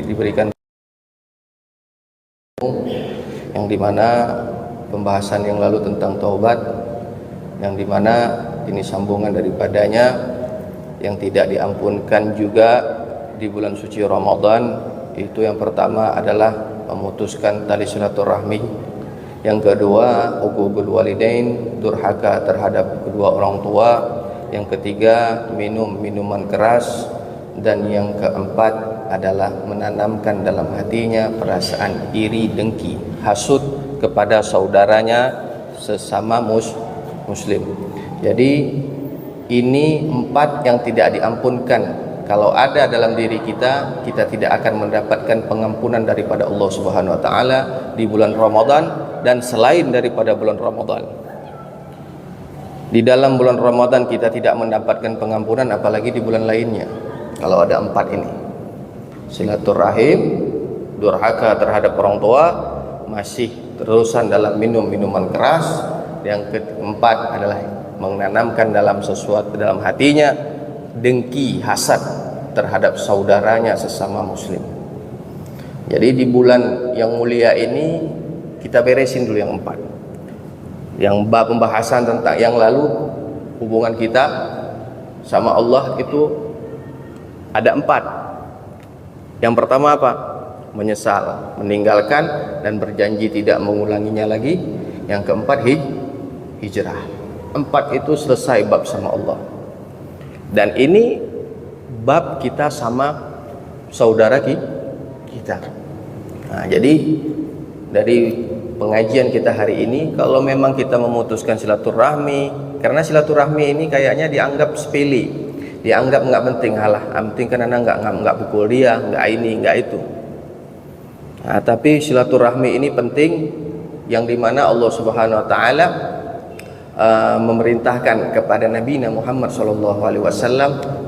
diberikan, yang dimana pembahasan yang lalu tentang taubat, yang dimana ini sambungan daripadanya, yang tidak diampunkan juga di bulan suci Ramadan. Itu yang pertama adalah memutuskan tali silaturahmi, yang kedua uququl walidain, durhaka terhadap kedua orang tua, yang ketiga minum minuman keras, dan yang keempat adalah menanamkan dalam hatinya perasaan iri, dengki, hasud kepada saudaranya sesama muslim. Jadi ini 4 yang tidak diampunkan. Kalau ada dalam diri kita, kita tidak akan mendapatkan pengampunan daripada Allah Subhanahu wa taala di bulan Ramadan dan selain daripada bulan Ramadan. Di dalam bulan Ramadan kita tidak mendapatkan pengampunan, apalagi di bulan lainnya. Kalau ada 4 ini, silaturahim, durhaka terhadap orang tua, masih terusan dalam minum minuman keras. Yang keempat adalah menanamkan dalam sesuatu dalam hatinya dengki, hasad terhadap saudaranya sesama muslim. Jadi di bulan yang mulia ini kita beresin dulu yang 4. Yang pembahasan tentang yang lalu, hubungan kita sama Allah itu ada 4. Yang pertama apa? Menyesal, meninggalkan dan berjanji tidak mengulanginya lagi. Yang keempat hijrah. 4 itu selesai bab sama Allah. Dan ini bab kita sama saudara kita. Nah, jadi dari pengajian kita hari ini, kalau memang kita memutuskan silaturahmi, karena silaturahmi ini kayaknya dianggap sepele, dianggap nggak penting, halah, penting kan anak nggak pukul dia, nggak ini, nggak itu. Nah, tapi silaturahmi ini penting, yang dimana Allah Subhanahu Wa Taala memerintahkan kepada Nabi Muhammad SAW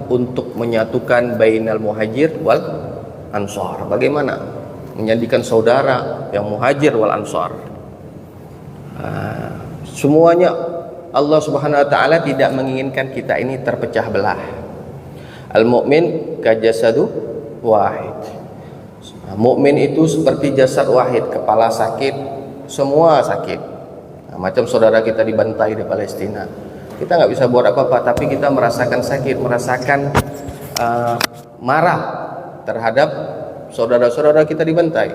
untuk menyatukan bainal muhajir wal ansar. Bagaimana menjadikan saudara yang muhajir wal ansar? Semuanya Allah Subhanahu Wa Taala tidak menginginkan kita ini terpecah belah. Al-mu'min kajasadu wahid. Mukmin itu seperti jasad wahid, kepala sakit, semua sakit. Macam saudara kita dibantai di Palestina, kita nggak bisa buat apa-apa, tapi kita merasakan sakit, merasakan marah terhadap saudara-saudara kita dibantai.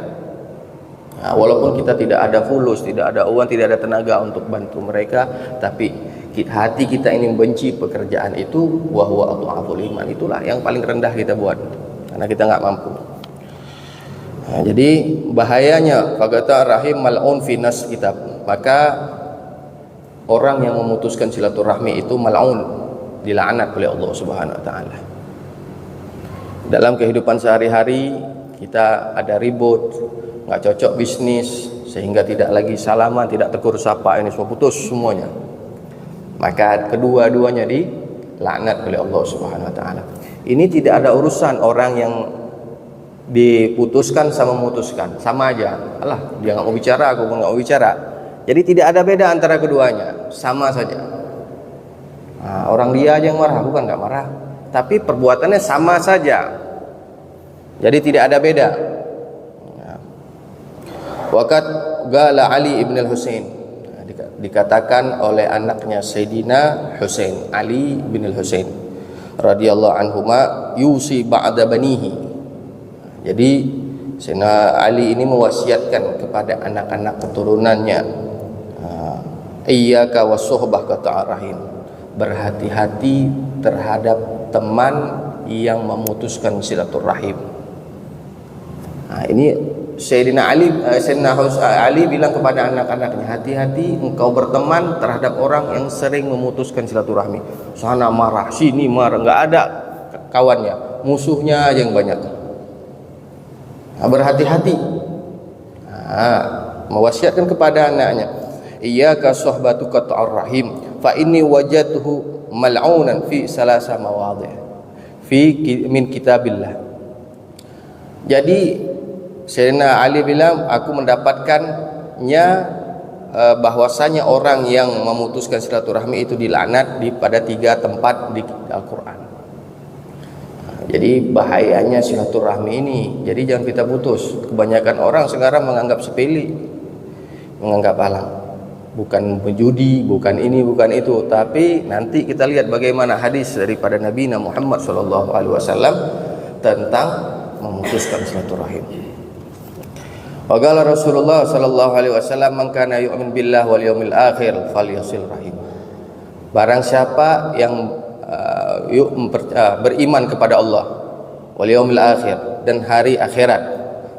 Nah, walaupun kita tidak ada fulus, tidak ada uang, tidak ada tenaga untuk bantu mereka, tapi hati kita ini membenci pekerjaan itu. Wa huwa adhaful iman, itulah yang paling rendah kita buat, karena kita nggak mampu. Nah, jadi bahayanya fagata rahim mal'un fi nas kitab. Maka orang yang memutuskan silaturahmi itu mal'un, dilaknat oleh Allah Subhanahu Wa Taala. Dalam kehidupan sehari-hari kita ada ribut, nggak cocok bisnis, sehingga tidak lagi salaman, tidak tegur sapa, ini semua putus semuanya. Maka kedua-duanya dilaknat oleh Allah Subhanahu Wa Taala. Ini tidak ada urusan orang yang diputuskan sama memutuskan, sama aja. Alah, dia nggak mau bicara, aku pun nggak mau bicara. Jadi tidak ada beda antara keduanya, sama saja. Nah, orang dia aja yang marah, bukan nggak marah, tapi perbuatannya sama saja. Jadi tidak ada beda. Waqat gala Ali ibn al-Husain, dikatakan oleh anaknya Sayyidina Husain, Ali bin al-Husain radhiyallahu anhuma, yusi ba'da banihi. Jadi Sayyidina Ali ini mewasiatkan kepada anak-anak keturunannya, iyyaka wasuhbah qata'ar rahim, berhati-hati terhadap teman yang memutuskan silaturahim. Nah, ini Sayyidina Ali bilang kepada anak-anaknya, hati-hati engkau berteman terhadap orang yang sering memutuskan silaturahmi. Sana marah, sini marah, nggak ada kawannya, musuhnya aja yang banyak. Nah, berhati-hati. Nah, mewasiatkan kepada anaknya, iyyaka suhbatu qat'ar rahim fa inni wajadtuhu mal'unan fi salasa mawadhi' min kitabillah. Jadi Sayyidina Ali bilang, aku mendapatkannya bahwasanya orang yang memutuskan silaturahmi itu dilaknat pada 3 tempat di Al-Quran. Jadi bahayanya silaturahmi ini. Jadi jangan kita putus. Kebanyakan orang sekarang menganggap sepele, menganggap alang. Bukan menjudi, bukan ini, bukan itu. Tapi nanti kita lihat bagaimana hadis daripada Nabi Muhammad SAW tentang memutuskan silaturahim. Wa qala Rasulullah sallallahu alaihi wasallam, "Man kana yu'min billah wal yawmil akhir falyasil rahim." Barang siapa yang beriman kepada Allah wal yawmil akhir dan hari akhirat,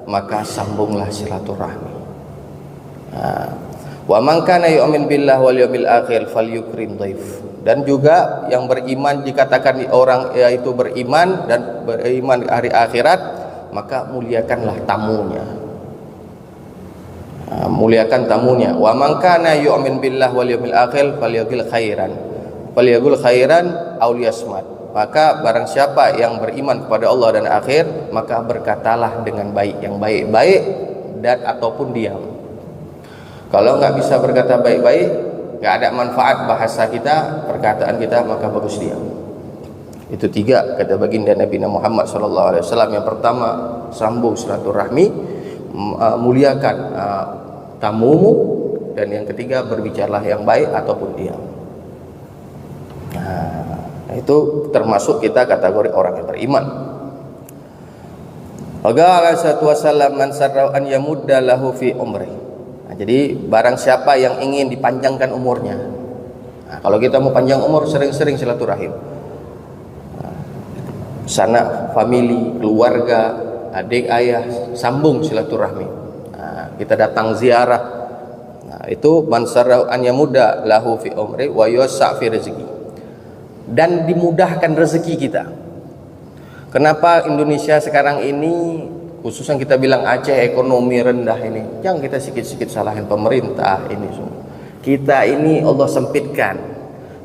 maka sambunglah silaturahmi. Wa man kana yu'min billah wal yawmil akhir falyukrim dhaif. Dan juga yang beriman, dikatakan orang yaitu beriman dan beriman hari akhirat, maka muliakanlah tamunya. Muliakan tamunya. Wa man kana yu'min billah wal yawmil akhir falyaqul khairan aw liyasmat. Maka barang siapa yang beriman kepada Allah dan akhir, maka berkatalah dengan baik, yang baik-baik dan ataupun diam. Kalau nggak bisa berkata baik-baik, nggak ada manfaat bahasa kita, perkataan kita, maka bagus diam. Itu 3 kata baginda Nabi Muhammad SAW. Yang pertama, sambung silaturahmi, muliakan tamumu, dan yang ketiga, berbicaralah yang baik ataupun diam. Nah, itu termasuk kita kategori orang yang beriman. Qala sallallahu alaihi wasallam, man sarra an yamudda lahu fi umri. Nah, jadi barang siapa yang ingin dipanjangkan umurnya. Nah, kalau kita mau panjang umur, sering-sering silaturahim. Sanak famili, keluarga, adik ayah, sambung silaturahmi. Kita datang ziarah. Nah, itu man sarra an yamudda lahu fi umri wa yusa' fi rizqi. Dan dimudahkan rezeki kita. Kenapa Indonesia sekarang ini, khususnya kita bilang Aceh ekonomi rendah ini, jangan kita sikit-sikit salahin pemerintah ini semua. Kita ini Allah sempitkan.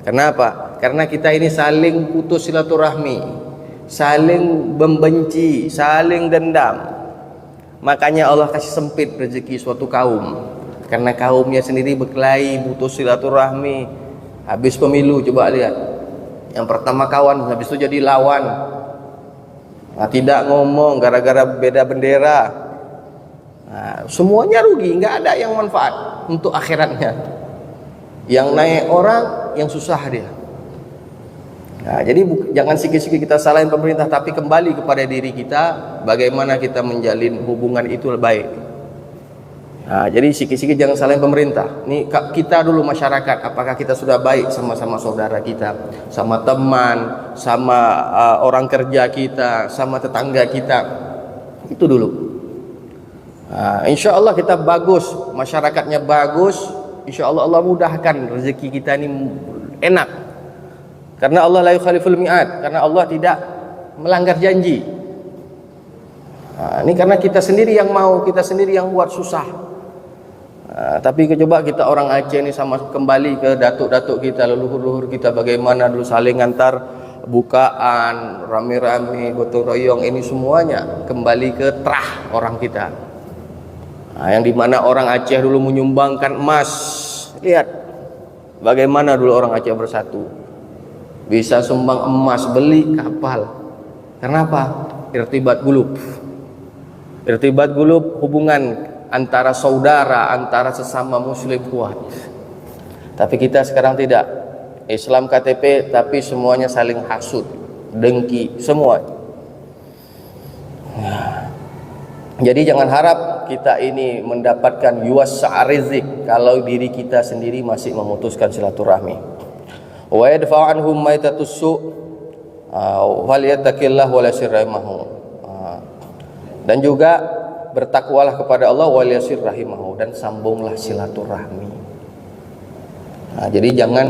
Kenapa? Karena kita ini saling putus silaturahmi, saling membenci, saling dendam. Makanya Allah kasih sempit rezeki suatu kaum, karena kaumnya sendiri berkelahi, putus silaturahmi. Habis pemilu coba lihat, yang pertama kawan, habis itu jadi lawan. Nah, tidak ngomong gara-gara beda bendera. Nah, semuanya rugi, nggak ada yang manfaat untuk akhiratnya. Yang naik orang, yang susah dia. Nah, jadi jangan sikit-sikit kita salahin pemerintah, tapi kembali kepada diri kita, bagaimana kita menjalin hubungan itu baik. Nah, jadi sikit-sikit jangan salahin pemerintah. Ini kita dulu masyarakat, apakah kita sudah baik sama-sama saudara kita, sama teman, sama orang kerja kita, sama tetangga kita. Itu dulu. Nah, insya Allah kita bagus, masyarakatnya bagus, insya Allah Allah mudahkan rezeki kita ini enak. Karena Allah la yukhaliful mi'ad, karena Allah tidak melanggar janji. Nah, ini karena kita sendiri yang mau, kita sendiri yang buat susah. Nah, tapi coba kita orang Aceh ini sama kembali ke datuk-datuk kita, leluhur-leluhur kita, bagaimana dulu saling antar bukaan, rame-rame, gotong royong, ini semuanya kembali ke terah orang kita. Nah, yang dimana orang Aceh dulu menyumbangkan emas. Lihat bagaimana dulu orang Aceh bersatu, bisa sumbang emas, beli kapal. Kenapa? Irtibat gulub. Irtibat gulub, hubungan antara saudara, antara sesama muslim kuat. Tapi kita sekarang tidak. Islam KTP, tapi semuanya saling hasud, dengki, semua. Jadi jangan harap kita ini mendapatkan yuwassa'a rizq kalau diri kita sendiri masih memutuskan silaturahmi. Wa yadfa'u anhum maitatus su' wal yattaqillah wa la sirrahimahu. Dan juga bertakwalah kepada Allah wal yasir rahimahu, dan sambunglah silaturahmi. Nah, jadi jangan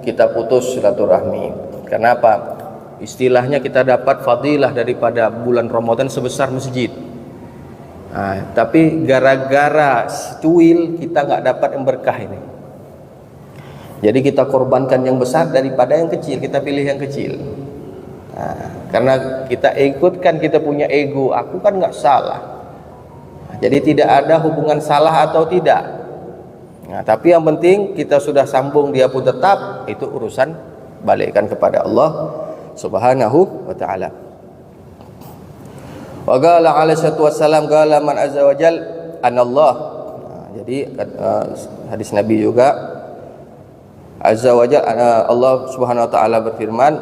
kita putus silaturahmi. Kenapa? Istilahnya kita dapat fadilah daripada bulan Ramadan sebesar masjid. Nah, tapi gara-gara cuil kita nggak dapat yang berkah ini. Jadi kita korbankan yang besar daripada yang kecil, kita pilih yang kecil. Nah, karena kita ikutkan, kita punya ego, aku kan nggak salah. Nah, jadi tidak ada hubungan salah atau tidak. Nah, tapi yang penting kita sudah sambung, dia pun tetap, itu urusan balikkan kepada Allah Subhanahu wa ta'ala. Wa qala alaihi wassalam qala man azza wajal anallah. Jadi hadis Nabi juga azza wajal Allah Subhanahu wa taala berfirman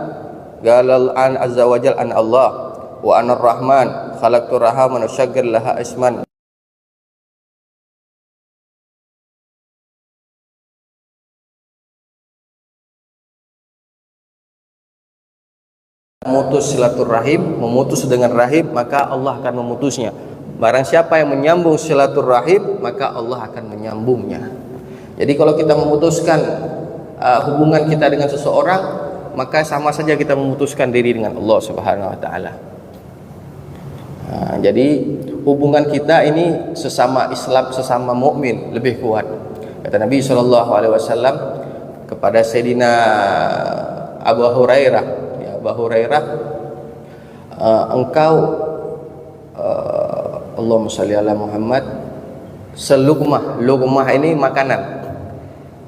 qala an azza wajal an Allah wa anar rahman khalaqtur rahman wa syaggir laha isman. Memutus silaturahim, memutus dengan rahim, maka Allah akan memutusnya. Barang siapa yang menyambung silaturahim, maka Allah akan menyambungnya. Jadi kalau kita memutuskan hubungan kita dengan seseorang, maka sama saja kita memutuskan diri dengan Allah Subhanahu wa taala. Jadi hubungan kita ini sesama Islam, sesama mukmin lebih kuat. Kata Nabi SAW kepada Sayyidina Abu Hurairah, Abu Hurairah, engkau Allahumma shalli ala Muhammad, selugmah, lugmah ini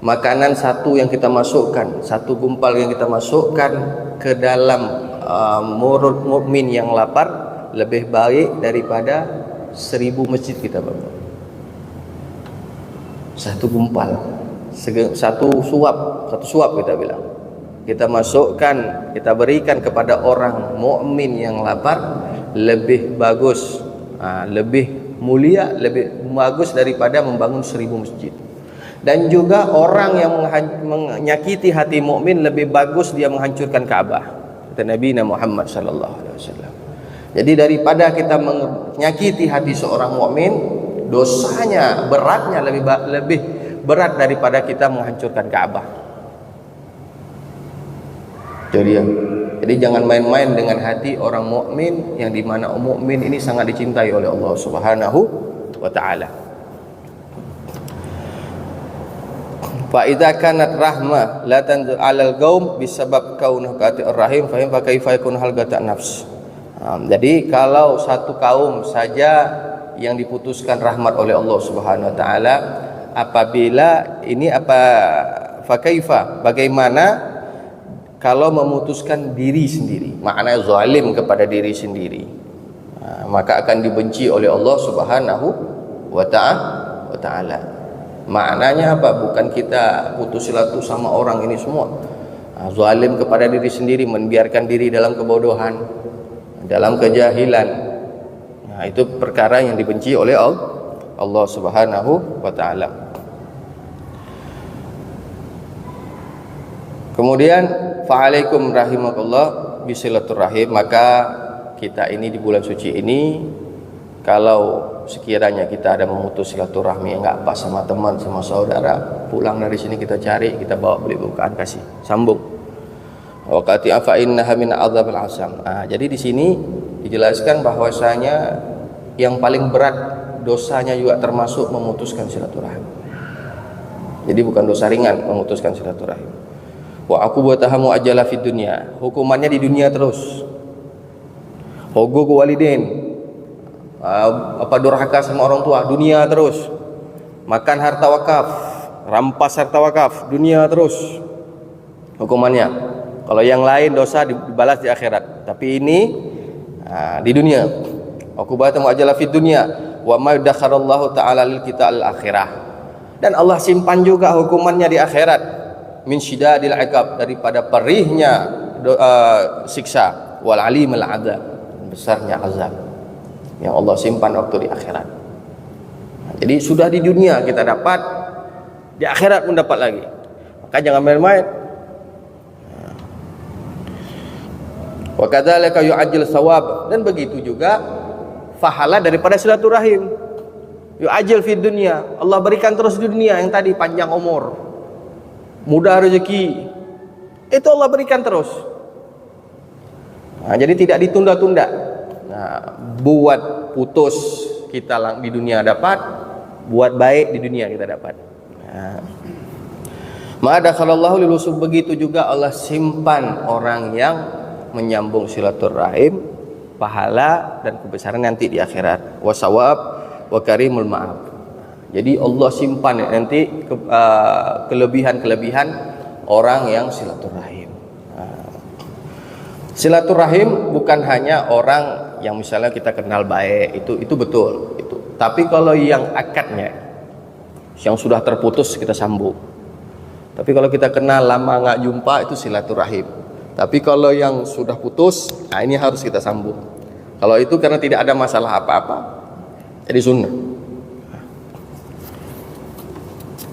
makanan satu yang kita masukkan, satu gumpal yang kita masukkan ke dalam mulut mukmin yang lapar lebih baik daripada 1000 masjid kita bangun. Satu gumpal, satu suap kita bilang, kita masukkan, kita berikan kepada orang mukmin yang lapar lebih bagus, lebih mulia, lebih bagus daripada membangun 1000 masjid. Dan juga orang yang menyakiti hati mukmin lebih bagus dia menghancurkan Ka'bah. Kata Nabi Muhammad sallallahu alaihi wasallam. Jadi daripada kita menyakiti hati seorang mukmin, dosanya, beratnya lebih berat daripada kita menghancurkan Ka'bah. Jadi jangan main-main dengan hati orang mukmin, yang dimana mukmin ini sangat dicintai oleh Allah Subhanahu wa taala. Fa idza kanat rahmah la tanzu 'alal qaum bisabab kaunuhu qatir rahim fa kaifa yakun hal gata nafs. Jadi kalau satu kaum saja yang diputuskan rahmat oleh Allah Subhanahu wa taala, apabila ini fa kaifa, bagaimana kalau memutuskan diri sendiri, maknanya zalim kepada diri sendiri, maka akan dibenci oleh Allah Subhanahu wa taala. Maknanya apa? Bukan kita putus silaturahim sama orang ini semua. Zalim kepada diri sendiri, membiarkan diri dalam kebodohan, dalam kejahilan. Nah, itu perkara yang dibenci oleh Allah Subhanahu wa taala. Kemudian fa'alaikum rahimakumullah bisilaturahim, maka kita ini di bulan suci ini, kalau sekiranya kita ada memutus silaturahmi yang enggak pas sama teman, sama saudara, pulang dari sini kita cari, kita bawa beli bukaan, kasih, sambung. Waqati afa innaha min adzabil asam. Jadi di sini dijelaskan bahwasanya yang paling berat dosanya juga termasuk memutuskan silaturahim. Jadi bukan dosa ringan memutuskan silaturahim. Wa aku buat tahamu ajalah fid dunya, hukumannya di dunia terus. Huquq walidain, durhaka sama orang tua, dunia terus. Makan harta wakaf, rampas harta wakaf, dunia terus hukumannya. Kalau yang lain dosa dibalas di akhirat, tapi ini di dunia. Aku buat tahamu ajalah fid dunya wa ma yudakharallahu ta'ala lil kita al akhirah. Dan Allah simpan juga hukumannya di akhirat, min syidadil iqab, daripada perihnya siksa, wal alimul adzab, besarnya azab yang Allah simpan waktu di akhirat. Jadi sudah di dunia kita dapat, di akhirat pun dapat lagi. Maka jangan main-main. Wa kadzalika yu'ajjil thawab, dan begitu juga pahala daripada silaturahim. Yu'ajjil fid dunya, Allah berikan terus di dunia, yang tadi panjang umur, mudah rezeki, itu Allah berikan terus. Jadi tidak ditunda-tunda. Buat putus kita di dunia dapat, buat baik di dunia kita dapat. Ma'ada khalallahu lilusuf, begitu juga Allah simpan orang yang menyambung silaturahim, pahala dan kebesaran nanti di akhirat. Wasawab wa karimul ma'ab. Jadi Allah simpan nanti kelebihan-kelebihan orang yang silaturahim. Silaturahim bukan hanya orang yang misalnya kita kenal baik itu betul itu. Tapi kalau yang akadnya yang sudah terputus kita sambung. Tapi kalau kita kenal lama nggak jumpa itu silaturahim. Tapi kalau yang sudah putus, nah ini harus kita sambung. Kalau itu karena tidak ada masalah apa-apa, jadi sunnah.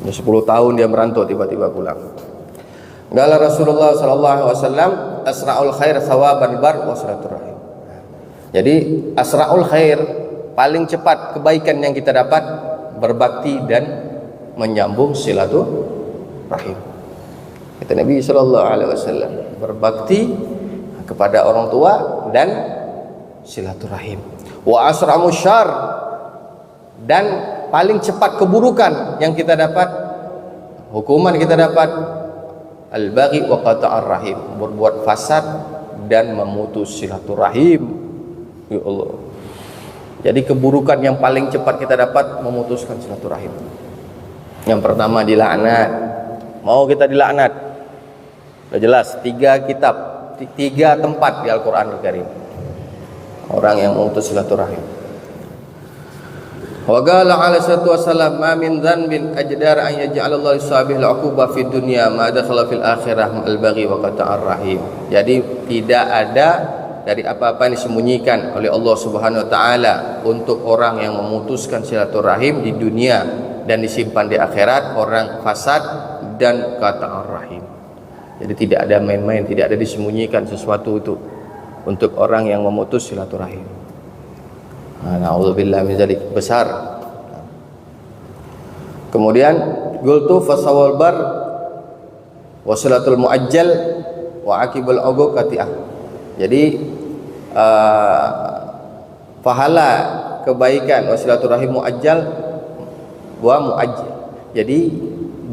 Ya 10 tahun dia merantau tiba-tiba pulang. Qala Rasulullah sallallahu alaihi wasallam, asra'ul khair thawaban bar wa silaturahim. Jadi asra'ul khair, paling cepat kebaikan yang kita dapat berbakti dan menyambung silaturahim. Kata Nabi sallallahu alaihi wasallam, berbakti kepada orang tua dan silaturahim. Wa asra'u syarr, dan paling cepat keburukan yang kita dapat, hukuman kita dapat, al-baghi wa qata'ar rahim, berbuat fasad dan memutus silaturahim. Ya Allah. Jadi keburukan yang paling cepat kita dapat memutuskan silaturahim. Yang pertama dilaknat. Mau kita dilaknat? Sudah jelas 3 kitab, 3 tempat di Al-Qur'an Al-Karim. Orang yang memutus silaturahim. Wa qala alaihi salatu wasallam, ma min dhanbin ajdar an yaj'alallahu lisabih al-'uquba fid dunya ma dakhala fil akhirah al-baghi wa qata'ar rahim. Jadi tidak ada dari apa-apa yang disembunyikan oleh Allah Subhanahu wa taala untuk orang yang memutuskan silaturahim di dunia dan disimpan di akhirat, orang fasad dan qata'ar rahim. Jadi tidak ada main-main, tidak ada disembunyikan sesuatu itu untuk orang yang memutus silaturahim. Na'udzubillah min dzalik, besar. Kemudian qultu fasawal bar wasilatul muajjal wa akibul uquqati'ah. Jadi pahala kebaikan wasilaturahim muajjal wa muajjal. Jadi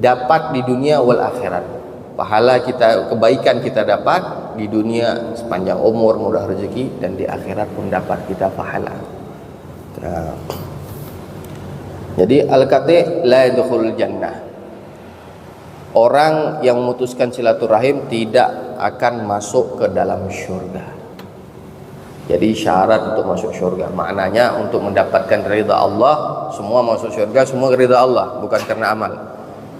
dapat di dunia wal akhirat. Pahala kita, kebaikan kita dapat di dunia sepanjang umur, mudah rezeki, dan di akhirat pun dapat kita pahala. Nah, jadi al-qati' la yadkhulul jannah. Orang yang memutuskan silaturahim tidak akan masuk ke dalam syurga. Jadi syarat untuk masuk syurga, maknanya untuk mendapatkan ridha Allah, semua masuk syurga, semua ridha Allah, bukan karena amal.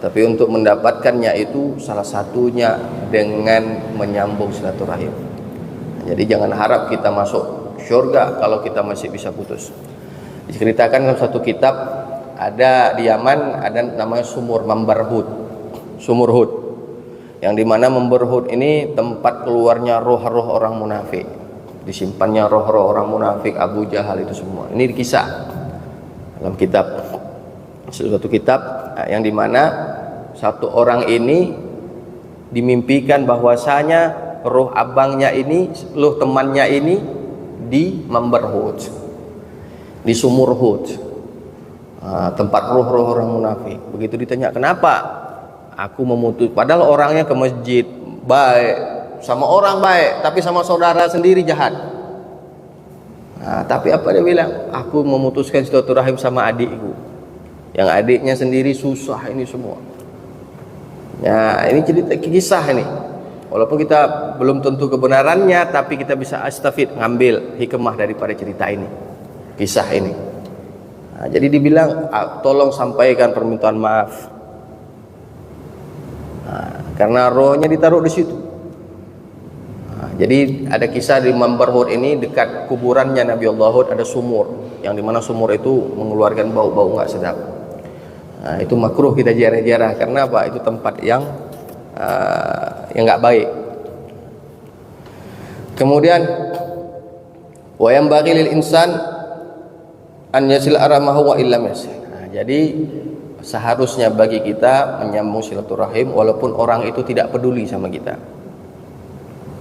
Tapi untuk mendapatkannya itu salah satunya dengan menyambung silaturahim. Jadi jangan harap kita masuk syurga kalau kita masih bisa putus. Diceritakan dalam satu kitab, ada di Yaman ada namanya sumur Mambar Hud, sumur Hud, yang dimana Mambar Hud ini tempat keluarnya roh-roh orang munafik, disimpannya roh-roh orang munafik, Abu Jahal itu semua. Ini dikisah dalam kitab, suatu kitab yang dimana satu orang ini dimimpikan bahwasanya roh abangnya ini, roh temannya ini di Mambar Hud, di sumur Hud, tempat roh-roh orang munafik. Begitu ditanya, kenapa aku memutus, padahal orangnya ke masjid baik, sama orang baik, tapi sama saudara sendiri jahat. Tapi apa dia bilang? Aku memutuskan silaturahim sama adikku, yang adiknya sendiri susah ini semua. Ya, ini cerita kisah ini. Walaupun kita belum tentu kebenarannya, tapi kita bisa astafid, ngambil hikmah daripada cerita ini, kisah ini. Jadi dibilang, tolong sampaikan permintaan maaf, karena rohnya ditaruh di situ. Jadi ada kisah di Mambar Hud ini, dekat kuburannya Nabi Allah Hud ada sumur, yang dimana sumur itu mengeluarkan bau-bau nggak sedap. Itu makruh kita ziarah-ziarah, karena apa? Itu tempat yang nggak baik. Kemudian wa yanbaghi lil insan an yasil aramahu wa illam yasil. Jadi seharusnya bagi kita menyambung silaturahim walaupun orang itu tidak peduli sama kita,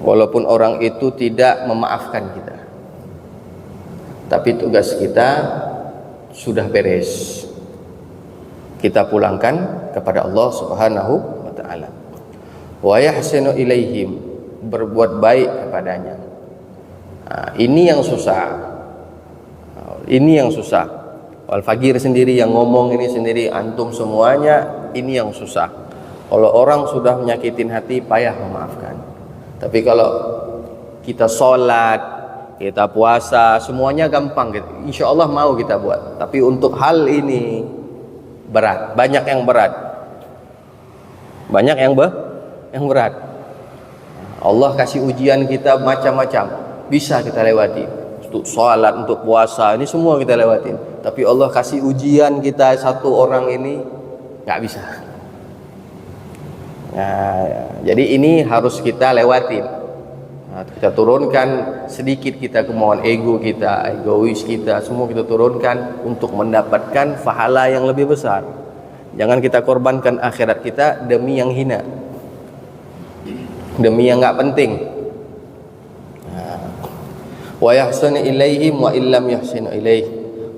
walaupun orang itu tidak memaafkan kita, tapi tugas kita sudah beres, kita pulangkan kepada Allah Subhanahu wa taala. Wa yahsinu ilaihim, berbuat baik kepadanya. Ini yang susah. Ini yang susah. Al-Faqir sendiri yang ngomong ini sendiri, antum semuanya ini yang susah. Kalau orang sudah menyakitin hati, payah memaafkan. Tapi kalau kita sholat, kita puasa, semuanya gampang gitu. Insya Allah mau kita buat. Tapi untuk hal ini berat, banyak yang berat, banyak yang berat. Allah kasih ujian kita macam-macam, bisa kita lewati. Untuk sholat, untuk puasa, ini semua kita lewatin. Tapi Allah kasih ujian kita satu orang ini nggak bisa. Nah, jadi ini harus kita lewatin. Nah, kita turunkan sedikit kita kemauan ego kita, egois kita, semua kita turunkan untuk mendapatkan pahala yang lebih besar. Jangan kita korbankan akhirat kita demi yang hina, demi yang nggak penting. Wa yahsinu ilaihim wa illam yahsinu ilaih,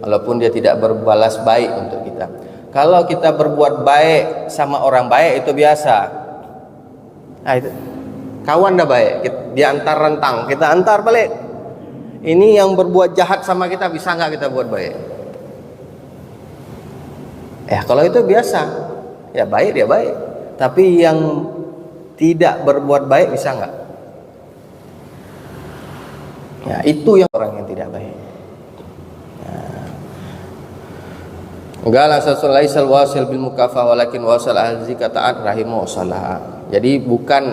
walaupun dia tidak berbalas baik untuk kita. Kalau kita berbuat baik sama orang baik itu biasa. Nah, itu kawan dah baik, dia antar rentang, kita antar balik. Ini yang berbuat jahat sama kita, bisa nggak kita buat baik? Kalau itu biasa, ya baik dia baik. Tapi yang tidak berbuat baik bisa nggak? Ya, itu yang orang yang tidak baik. Enggak lah laisal wasil bil mukafah walakin wasal ahli kata'at rahimu salah. Jadi bukan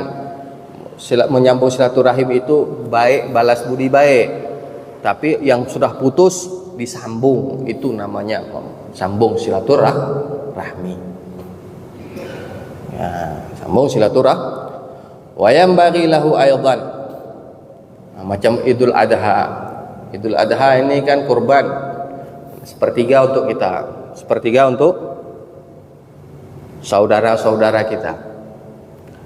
menyambung silaturahim itu baik, balas budi baik. Tapi yang sudah putus disambung, itu namanya sambung silaturahmi. Ya, sambung silaturahmi. Wa yanbaghi lahu aidan. Macam Idul Adha. Idul Adha ini kan kurban, sepertiga untuk kita, sepertiga untuk saudara-saudara kita,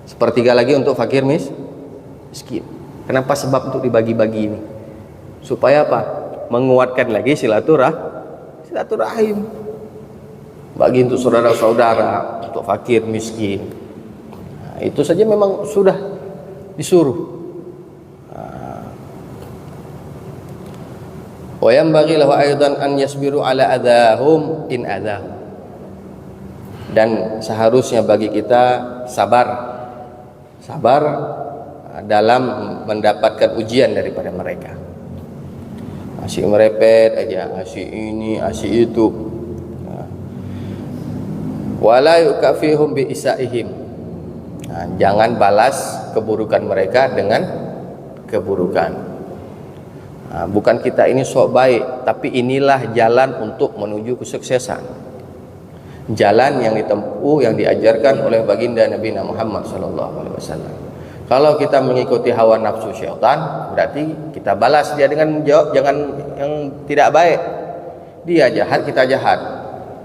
sepertiga lagi untuk fakir miskin. Kenapa? Sebab untuk dibagi-bagi ini supaya apa? Menguatkan lagi silaturahim. Bagi untuk saudara-saudara, untuk fakir miskin. Nah, itu saja memang sudah disuruh. Wa yanbaghi lahu aidan an yasbiru ala adahum in adahum. Dan seharusnya bagi kita sabar dalam mendapatkan ujian daripada mereka. Asyik merepet aja, asyik ini, asyik itu. Wala yukafihum bi isaihim. Jangan balas keburukan mereka dengan keburukan. Bukan kita ini sok baik, tapi inilah jalan untuk menuju kesuksesan. Jalan yang ditempuh, yang diajarkan oleh baginda Nabi Muhammad SAW. Kalau kita mengikuti hawa nafsu syaitan, berarti kita balas dia dengan jangan yang tidak baik. Dia jahat, kita jahat.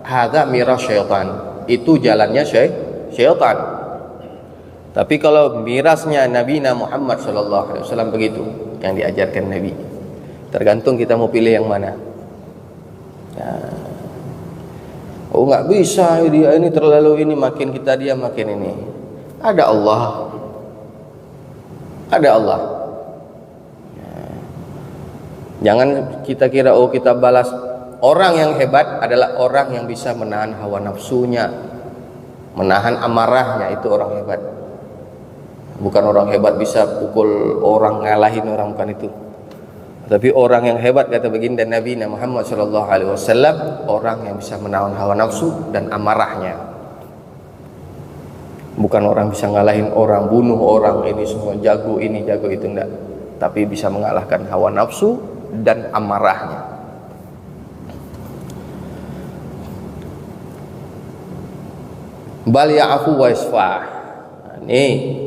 Hadza miras syaitan. Itu jalannya syaitan. Tapi kalau mirasnya Nabi Muhammad SAW begitu, yang diajarkan Nabi. Tergantung kita mau pilih yang mana. Ya. Oh, nggak bisa dia ini terlalu ini, makin kita dia makin ini. Ada Allah. Ya. Jangan kita kira kita balas. Orang yang hebat adalah orang yang bisa menahan hawa nafsunya, menahan amarahnya, itu orang hebat. Bukan orang hebat bisa pukul orang, ngalahin orang, bukan itu. Tapi orang yang hebat, kata baginda Nabi Muhammad SAW, orang yang bisa menahan hawa nafsu dan amarahnya. Bukan orang bisa ngalahin orang, bunuh orang, ini semua jago ini jago itu, enggak. Tapi bisa mengalahkan hawa nafsu dan amarahnya. Bal ya'fu wa yasfah. Nih,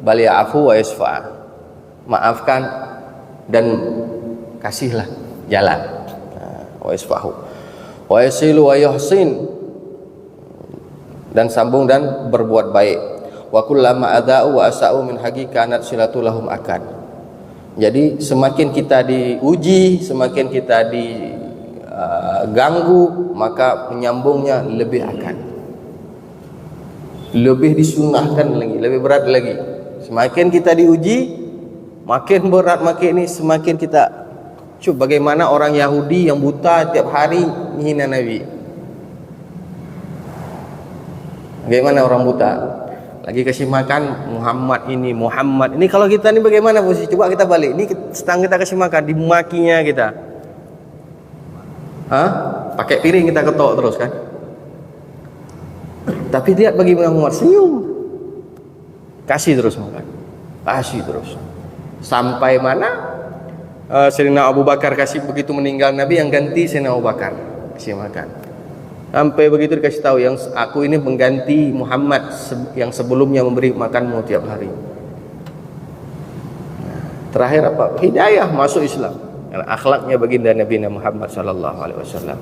bal ya'fu wa yasfah. Maafkan dan kasihlah jalan. Wa yasfahu wa yasilu wa yuhsin, dan sambung dan berbuat baik. Wa kullama ada'u wa asa'u min haqiqanat silatulahum akan. Jadi semakin kita diuji, semakin kita diganggu, maka penyambungnya lebih akan, lebih disunahkan lagi, lebih berat lagi. Semakin kita diuji, makin berat, makin ini, semakin kita. Coba bagaimana orang Yahudi yang buta tiap hari menghina Nabi. Bagaimana orang buta? lagi kasih makan Muhammad ini. Kalau kita ini bagaimana posisi? Coba kita balik. Ini sedang kita kasih makan, dimakinya kita. Pakai piring kita ketok terus kan. Tapi lihat bagaimana Muhammad senyum. Kasih terus makan. Kasih terus. Sampai mana? Sayyidina Abu Bakar kasih, begitu meninggal Nabi yang ganti Sayyidina Abu Bakar kasih makan. Sampai begitu dikasih tahu, yang aku ini mengganti Muhammad yang sebelumnya memberi makanmu tiap hari. Terakhir apa? Hidayah, masuk Islam. Karena akhlaknya baginda Nabi Muhammad sallallahu alaihi wasallam.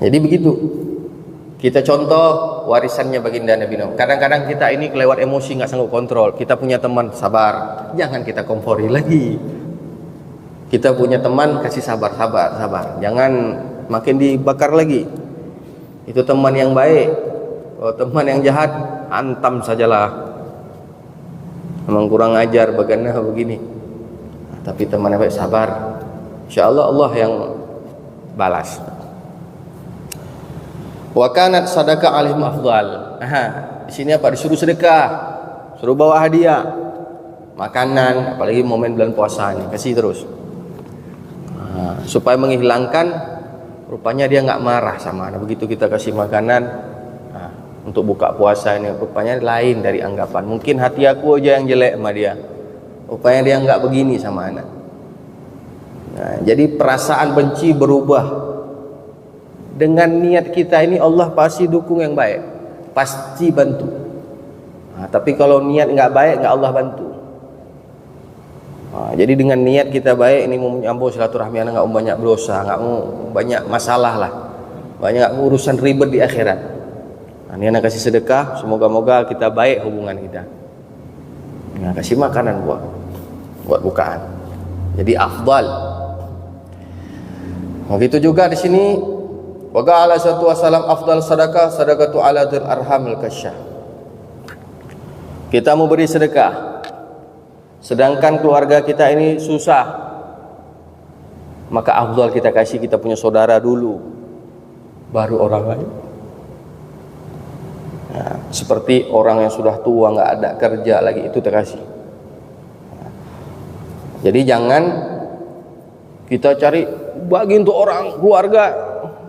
Jadi begitu. Kita contoh warisannya baginda Nabi. Kadang-kadang kita ini kelewat emosi, nggak sanggup kontrol. Kita punya teman, sabar. Jangan kita kompori lagi. Kita punya teman, kasih sabar. Jangan makin dibakar lagi. Itu teman yang baik. Kalau teman yang jahat, antam sajalah. Memang kurang ajar bagaimana begini. Tapi teman yang baik, sabar. Insyaallah Allah yang balas. Wa kanat sadaqah alaihim afdal. Di sini apa? Disuruh sedekah, suruh bawa hadiah, makanan, apalagi momen bulan puasa ini, kasih terus. Supaya menghilangkan, rupanya dia nggak marah sama anak. Begitu kita kasih makanan untuk buka puasa ini, rupanya lain dari anggapan. Mungkin hati aku aja yang jelek sama dia. Rupanya dia nggak begini sama anak. Jadi perasaan benci berubah. Dengan niat kita ini Allah pasti dukung yang baik, pasti bantu. Tapi kalau niat nggak baik, nggak Allah bantu. Jadi dengan niat kita baik, ini mau menyambung silaturahmi, anak nggak mau banyak dosa, nggak mau banyak masalah lah, banyak urusan ribet di akhirat. Ini anak kasih sedekah, semoga-moga kita baik hubungan kita. Kasih makanan buat bukaan. Jadi afdal. Begitu juga di sini. Wa qala sallallahu alaihi wasallam afdal sadaqatu ala dzil arhamil kasyah. Kita mau beri sedekah, sedangkan keluarga kita ini susah, maka afdal kita kasih kita punya saudara dulu, baru orang lain. Seperti orang yang sudah tua nggak ada kerja lagi, itu terkasih. Jadi jangan kita cari bagi untuk orang keluarga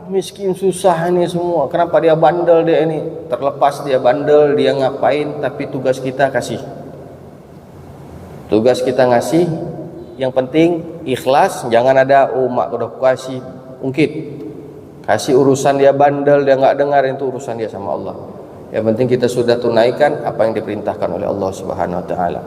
miskin susah ini semua. Kenapa dia bandel, dia ini terlepas, dia bandel, dia ngapain, tapi tugas kita kasih. Tugas kita ngasih, yang penting ikhlas, jangan ada mak udah kasih ungkit. Kasih urusan dia bandel, dia nggak dengar, itu urusan dia sama Allah. Yang penting kita sudah tunaikan apa yang diperintahkan oleh Allah Subhanahu wa taala.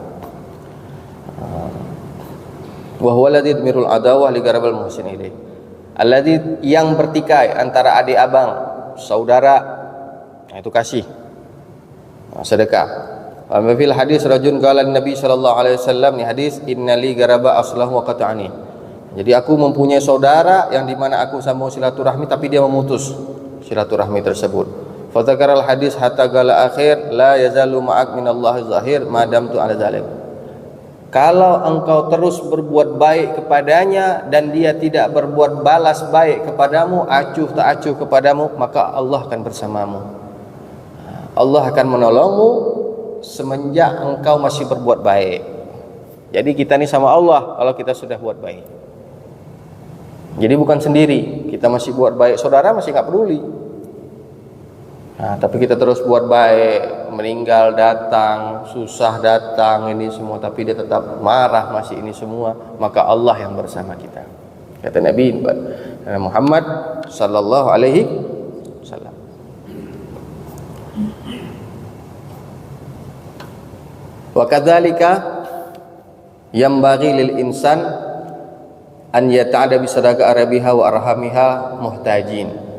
Wa huwa alladzi yudmirul adawah li garabil muhsin ilaih. Alladzi yang bertikai antara adik abang, saudara, itu kasih sedekah. Wa fil hadis rajul qala Nabi sallallahu alaihi wasallam, ni hadis innali garaba aslahu wa qata'ani. Jadi aku mempunyai saudara yang dimana aku sambung silaturahmi tapi dia memutus silaturahmi tersebut. Fa dzakaral hadis hatta qala akhir la yazalu ma'ak minallahi zahir madam tu ala zalim. Kalau engkau terus berbuat baik kepadanya dan dia tidak berbuat balas baik kepadamu, acuh tak acuh kepadamu, maka Allah akan bersamamu. Allah akan menolongmu semenjak engkau masih berbuat baik. Jadi kita ini sama Allah kalau kita sudah buat baik. Jadi bukan sendiri, kita masih buat baik, saudara masih nggak peduli. Tapi kita terus buat baik, meninggal datang, susah datang, ini semua, tapi dia tetap marah masih ini semua, maka Allah yang bersama kita. Kata Nabi Muhammad sallallahu alaihi wasallam. Wa kadzalika yambaghi lil insan an yata'ada bi sadaqah arabiha wa arhamiha muhtajin.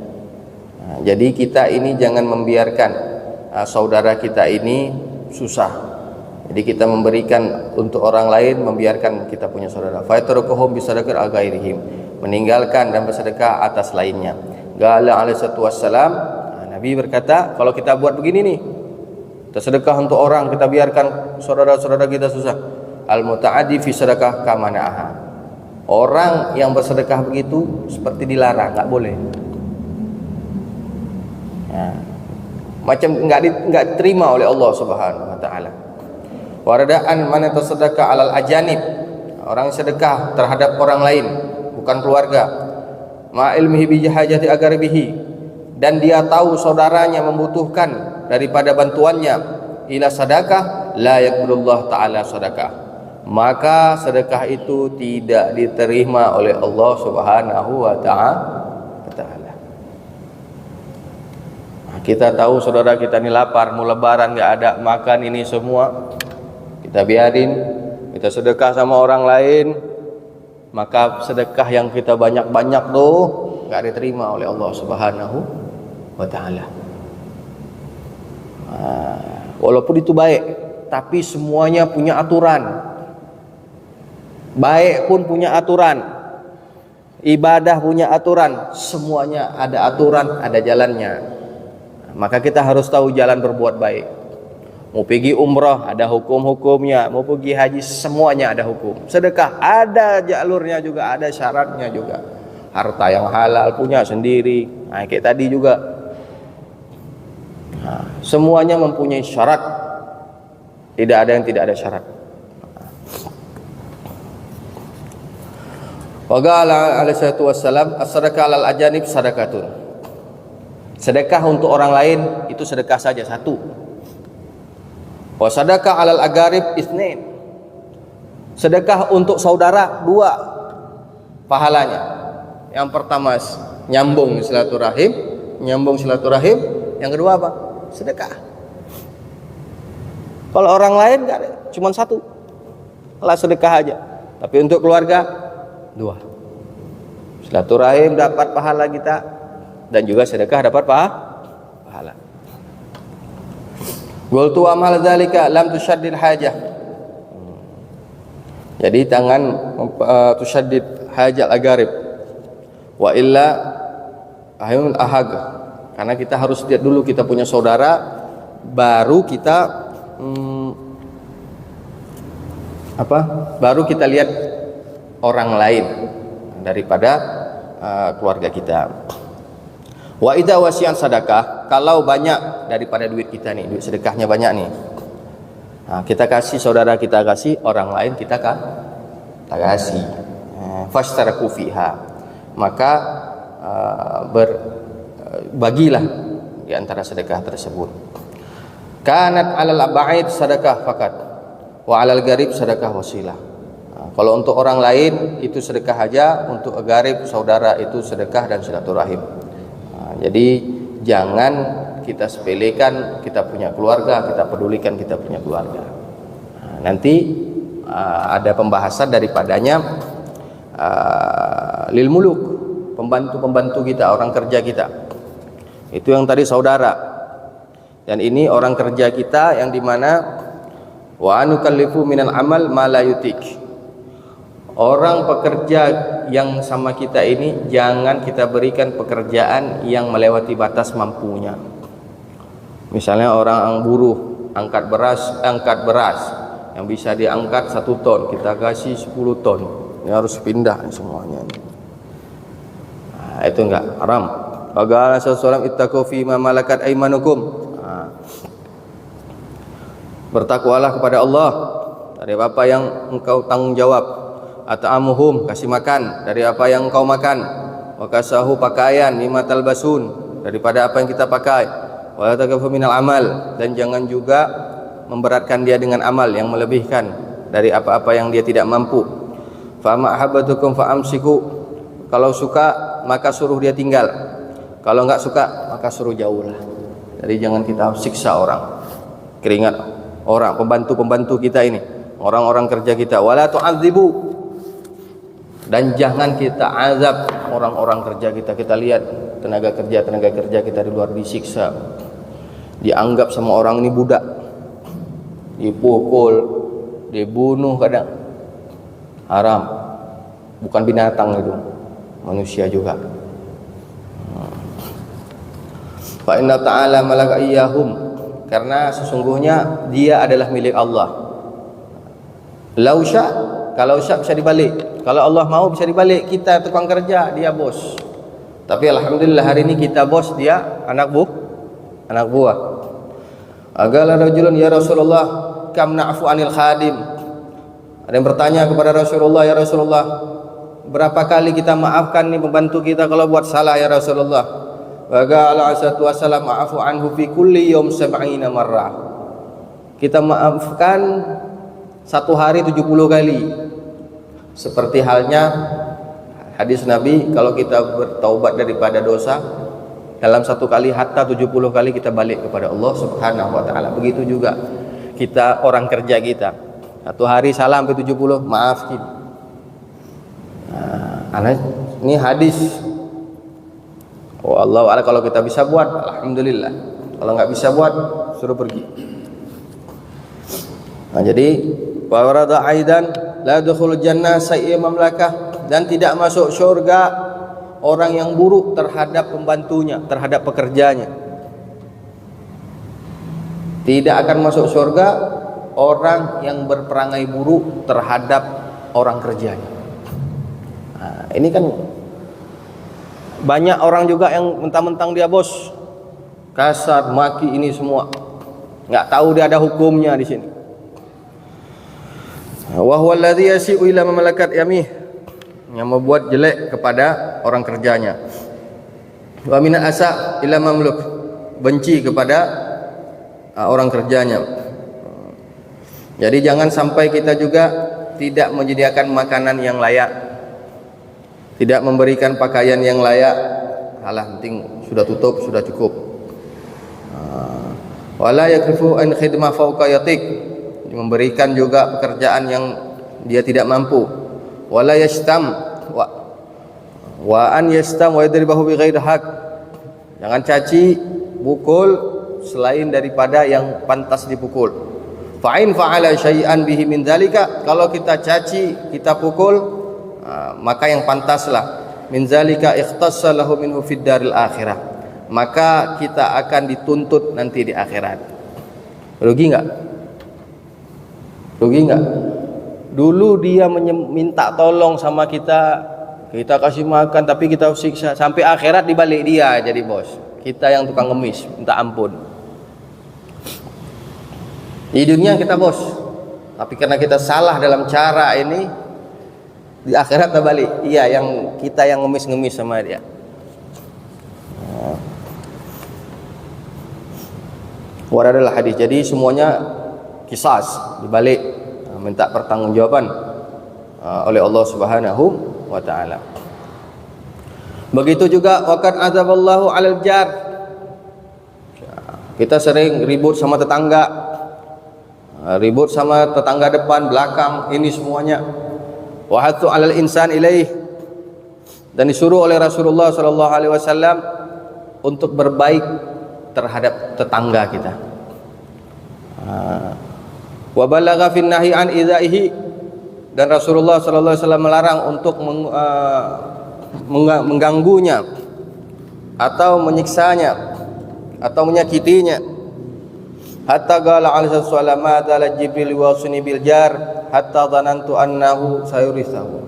Jadi kita ini jangan membiarkan saudara kita ini susah. Jadi kita memberikan untuk orang lain, membiarkan kita punya saudara. Fa yatrukuhum bi sadaqati aghairihim, meninggalkan dan bersedekah atas lainnya. Qala alaihi wassalam, Nabi berkata, kalau kita buat begini nih, kita sedekah untuk orang, kita biarkan saudara-saudara kita susah. Al mutaaddi fi sadaqah kamana'aha. Orang yang bersedekah begitu seperti dilarang, enggak boleh. macam enggak diterima oleh Allah Subhanahu wa taala. Waradaan man tasaddaqa 'alal ajanib, orang sedekah terhadap orang lain bukan keluarga, ma ilmihi bi hajati agaribihi, dan dia tahu saudaranya membutuhkan daripada bantuannya, ila sadaqah la yaqbalullah taala sadaqah, maka sedekah itu tidak diterima oleh Allah Subhanahu wa taala. Kita tahu saudara kita ini lapar, mau lebaran nggak ada makan ini semua, kita biarin, kita sedekah sama orang lain, maka sedekah yang kita banyak-banyak tuh nggak diterima oleh Allah Subhanahu wa taala. Walaupun itu baik, tapi semuanya punya aturan. Baik pun punya aturan, ibadah punya aturan, semuanya ada aturan, ada jalannya. Maka kita harus tahu jalan berbuat baik. Mau pergi umrah ada hukum-hukumnya, mau pergi haji semuanya ada hukum. Sedekah ada jalurnya juga, ada syaratnya juga. Harta yang halal punya sendiri. Nah, kayak tadi juga. Nah, semuanya mempunyai syarat. Tidak ada yang tidak ada syarat. Wa qala alaihi salatu wassalam as-sadaqah 'alal ajanib sadaqatun. Sedekah untuk orang lain itu sedekah saja satu. Wa sadaqah 'alal agarib itsnain. Sedekah untuk saudara dua pahalanya. Yang pertama nyambung silaturahim, yang kedua apa? Sedekah. Kalau orang lain enggak ada, cuma satu. Lah sedekah aja. Tapi untuk keluarga dua. Silaturahim dapat pahala kita, dan juga sedekah dapat pahala. Qultu amal dzalika lam tushaddid hajah. Jadi tangan tushaddid hajat agarib. Wa illa ahun ahag. Karena kita harus lihat dulu kita punya saudara, baru kita baru kita lihat orang lain daripada keluarga kita. Wa idza wasi'an sadaqah, kalau banyak daripada duit kita nih, duit sedekahnya banyak nih. Nah, kita kasih saudara, kita kasih orang lain, kita kasih. Fashtaraku fiha. Maka berbagilah di antara sedekah tersebut. Kanat 'alal ab'id sedekah fakat wa 'alal garib sedekah wasilah. Nah, kalau untuk orang lain itu sedekah aja, untuk garib saudara itu sedekah dan silaturahim. Jadi jangan kita sepelekan kita punya keluarga, kita pedulikan kita punya keluarga. Nanti ada pembahasan daripadanya lil muluk, pembantu-pembantu kita, orang kerja kita. Itu yang tadi saudara. Dan ini orang kerja kita yang dimana wa anukallifu minal amal ma la yutik. Orang pekerja yang sama kita ini jangan kita berikan pekerjaan yang melewati batas mampunya. Misalnya orang buruh angkat beras yang bisa diangkat 1 ton, kita kasih 10 ton. Ini harus pindah semuanya. Nah, itu enggak haram. Qala sallallahu ittaqu fi ma malakat aymanukum. Bertakwalah kepada Allah dari apa yang engkau tanggung jawab. At'amuhum, kasih makan dari apa yang engkau makan. Wa kasahu, pakaian, mimma talbasun, daripada apa yang kita pakai. Wa la takafu minal amal, dan jangan juga memberatkan dia dengan amal yang melebihkan dari apa-apa yang dia tidak mampu. Fa ma ahabbatukum fa amsiku, kalau suka maka suruh dia tinggal, kalau enggak suka maka suruh jauhlah. Jadi jangan kita siksa orang, keringat orang, pembantu-pembantu kita ini, orang-orang kerja kita. Wala tu'adzibu, dan jangan kita azab orang-orang kerja kita. Kita lihat tenaga kerja kita di luar disiksa, dianggap sama orang ini budak, dipukul, dibunuh, kadang haram. Bukan binatang itu, manusia juga. Fa inna ta'ala malaka iyyahum, karena sesungguhnya dia adalah milik Allah. Lausya, kalau syak bisa dibalik. Kalau Allah mau bisa dibalik, kita tukang kerja, dia bos. Tapi alhamdulillah hari ini kita bos, dia anak anak buah. Agala rajulun ya Rasulullah kam na'fu anil khadim. Ada yang bertanya kepada Rasulullah, ya Rasulullah, berapa kali kita maafkan nih pembantu kita kalau buat salah ya Rasulullah? Wa qala asatu wassalam ma'afu anhu fi kulli yawm 70 marrah. Kita maafkan satu hari 70 kali. Seperti halnya hadis Nabi, kalau kita bertaubat daripada dosa dalam satu kali hatta 70 kali kita balik kepada Allah Subhanahu wa taala. Begitu juga kita, orang kerja kita, satu hari salah sampai 70, maafkan. Nah, ini hadis. Oh Allah, kalau kita bisa buat alhamdulillah. Kalau nggak bisa buat suruh pergi. Nah, jadi warada aidan la dukhul jannah sayyi mamlakah, dan tidak masuk surga orang yang buruk terhadap pembantunya, terhadap pekerjanya. Tidak akan masuk surga orang yang berperangai buruk terhadap orang kerjanya. Nah, ini kan banyak orang juga yang mentang-mentang dia bos, kasar, maki, ini semua nggak tahu dia ada hukumnya di sini. Wa huwa alladhi yasi'u ila malakat yamih, yang membuat jelek kepada orang kerjanya. Wa min asa ila mamluk, benci kepada orang kerjanya. Jadi jangan sampai kita juga tidak menyediakan makanan yang layak, tidak memberikan pakaian yang layak. Alah, penting sudah tutup, sudah cukup. Wala yakrifu an khidmah fawqa yatik, memberikan juga pekerjaan yang dia tidak mampu. Wala yastam wa an yastam wa yadribahu bi ghairi haq, jangan caci, pukul selain daripada yang pantas dipukul. Fa in fa'ala syai'an bihi min dzalika, kalau kita caci, kita pukul, maka yang pantaslah min dzalika ikhtassa lahu minhu fid daril akhirah, maka kita akan dituntut nanti di akhirat. Rugi enggak? Rugi enggak? Dulu dia minta tolong sama kita, kita kasih makan, tapi kita siksa, sampai akhirat dibalik dia jadi bos. Kita yang tukang ngemis, minta ampun. Di dunia kita bos, tapi karena kita salah dalam cara ini, di akhirat terbalik. Iya, yang kita yang ngemis-ngemis sama dia. Waradalah hadis. Jadi semuanya kisas, dibalik, minta pertanggungjawaban oleh Allah Subhanahu wa taala. Begitu juga waqad azaballahu 'alal jar. Kita sering ribut sama tetangga, ribut sama tetangga depan, belakang, ini semuanya. Wa hattu 'alal insan ilaih, dan disuruh oleh Rasulullah sallallahu alaihi wasallam untuk berbaik terhadap tetangga kita. Wa balagha fin nahi an idzaihi, dan Rasulullah sallallahu alaihi wasallam melarang untuk mengganggunya atau menyiksanya atau menyakitinya. Hatta qala alaihi wasallam madza Jibril wasuni bil jar hatta dhanantu annahu sayurisahu.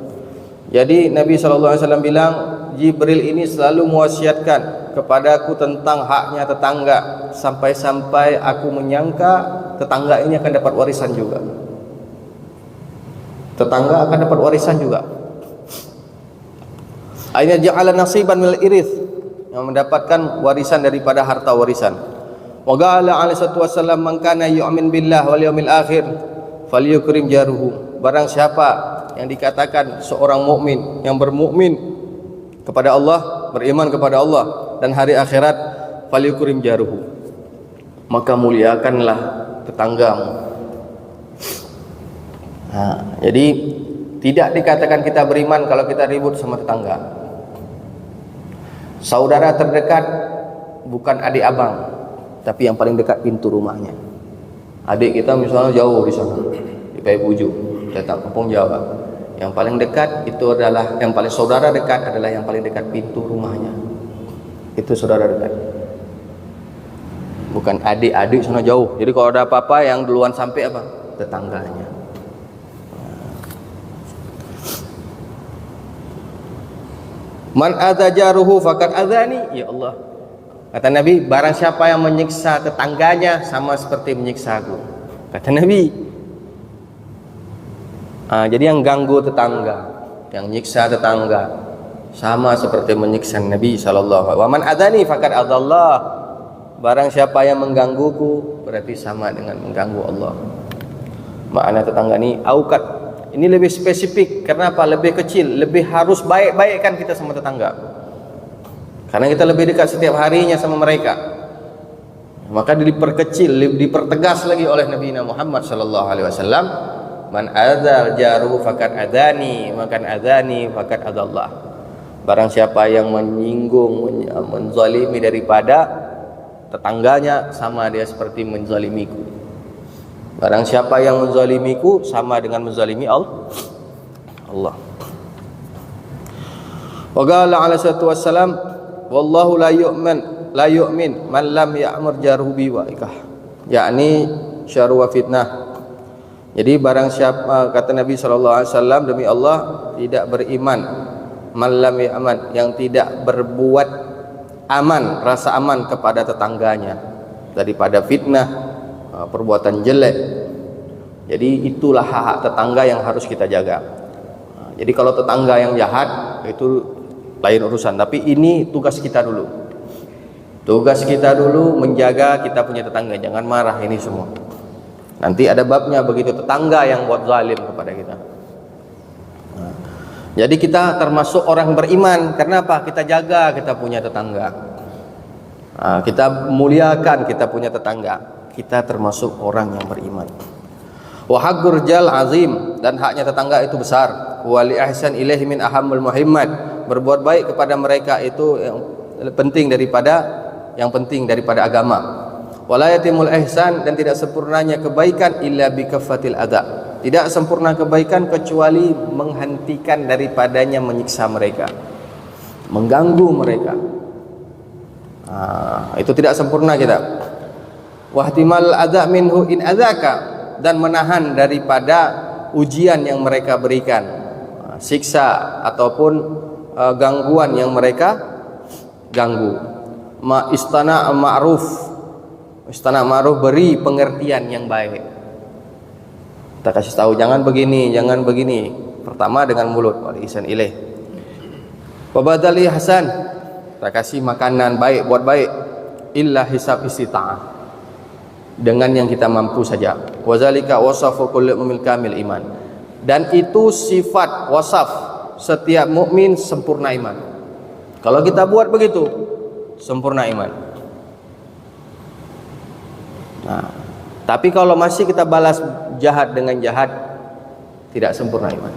Jadi Nabi sallallahu alaihi wasallam bilang, Jibril ini selalu mewasiatkan kepadaku tentang haknya tetangga, sampai-sampai aku menyangka tetangga ini akan dapat warisan juga. Tetangga akan dapat warisan juga. Aina ja'ala nasiban minal irith, yang mendapatkan warisan daripada harta warisan. Wa qala alaihi wasallam man kana yu'min billah wal yawmil akhir falyukrim jaruhu. Barang siapa yang dikatakan seorang mukmin yang bermukmin kepada Allah, beriman kepada Allah dan hari akhirat, falyukrim jaruhu, maka muliakanlah tetanggamu. Nah, jadi tidak dikatakan kita beriman kalau kita ribut sama tetangga. Saudara terdekat bukan adik abang, tapi yang paling dekat pintu rumahnya. Adik kita misalnya jauh di sana, di Paibuju, datang kampung Jawa. Yang paling dekat itu adalah, yang paling saudara dekat adalah yang paling dekat pintu rumahnya. Itu saudara dekat. Bukan adik-adik sana jauh. Jadi kalau ada apa-apa yang duluan sampai apa? Tetangganya. Man adza jaruhu faqad adzani. Ya Allah. Kata Nabi, barang siapa yang menyiksa tetangganya sama seperti menyiksa aku. Kata Nabi. Jadi yang ganggu tetangga, yang nyiksa tetangga sama seperti menyiksa Nabi sallallahu alaihi wasallam. Wa man adani faqad adallah. Barang siapa yang menggangguku berarti sama dengan mengganggu Allah. Makna tetangga ini aukat. Ini lebih spesifik. Kenapa? Lebih kecil, lebih harus baik-baikkan kita sama tetangga. Karena kita lebih dekat setiap harinya sama mereka. Maka diperkecil, dipertegas lagi oleh Nabi Muhammad sallallahu alaihi wasallam, man adzal jaru faqad adani, makan adani faqad adallah. Barang siapa yang menyinggung, menzalimi daripada tetangganya, sama dia seperti menzalimiku. Barang siapa yang menzalimiku sama dengan menzalimi Allah. Wa qala alaihi salatu wassalam, wallahu la yu'min man lam ya'mur jaruhu biwaikah, yakni syarru wa fitnah. Jadi barang siapa, kata Nabi sallallahu alaihi wasallam, demi Allah tidak beriman man lam ya'man, yang tidak berbuat aman, rasa aman kepada tetangganya daripada fitnah, perbuatan jelek. Jadi itulah hak tetangga yang harus kita jaga. Jadi kalau tetangga yang jahat itu lain urusan, tapi ini tugas kita dulu. Tugas kita dulu menjaga kita punya tetangga, jangan marah ini semua. Nanti ada babnya begitu tetangga yang buat zalim kepada kita. Jadi kita termasuk orang beriman. Kenapa? Kita jaga kita punya tetangga. Kita muliakan kita punya tetangga. Kita termasuk orang yang beriman. Wa haqqur rijal azim, dan haknya tetangga itu besar. Wa li ihsan ilaihi min ahammul muhimmat, berbuat baik kepada mereka itu yang penting daripada agama. Wala yatimul ihsan, dan tidak sempurnanya kebaikan illa bi kaffatil adza. Tidak sempurna kebaikan kecuali menghentikan daripadanya menyiksa mereka, mengganggu mereka. Itu tidak sempurna kita. Wahtimal adza minhu in adzaka, dan menahan daripada ujian yang mereka berikan, siksa ataupun gangguan yang mereka ganggu. Istana ma'ruf, beri pengertian yang baik. Kita kasih tahu jangan begini. Pertama dengan mulut, wal ihsan ilaih. Wa badali hasan, kita kasih makanan baik, buat baik. Illa hisab istita'ah, dengan yang kita mampu saja. Wazalika wasafu kulli mu'min kamil iman, dan itu sifat wasaf setiap mukmin sempurna iman. Kalau kita buat begitu, sempurna iman. Tapi kalau masih kita balas jahat dengan jahat, tidak sempurna iman.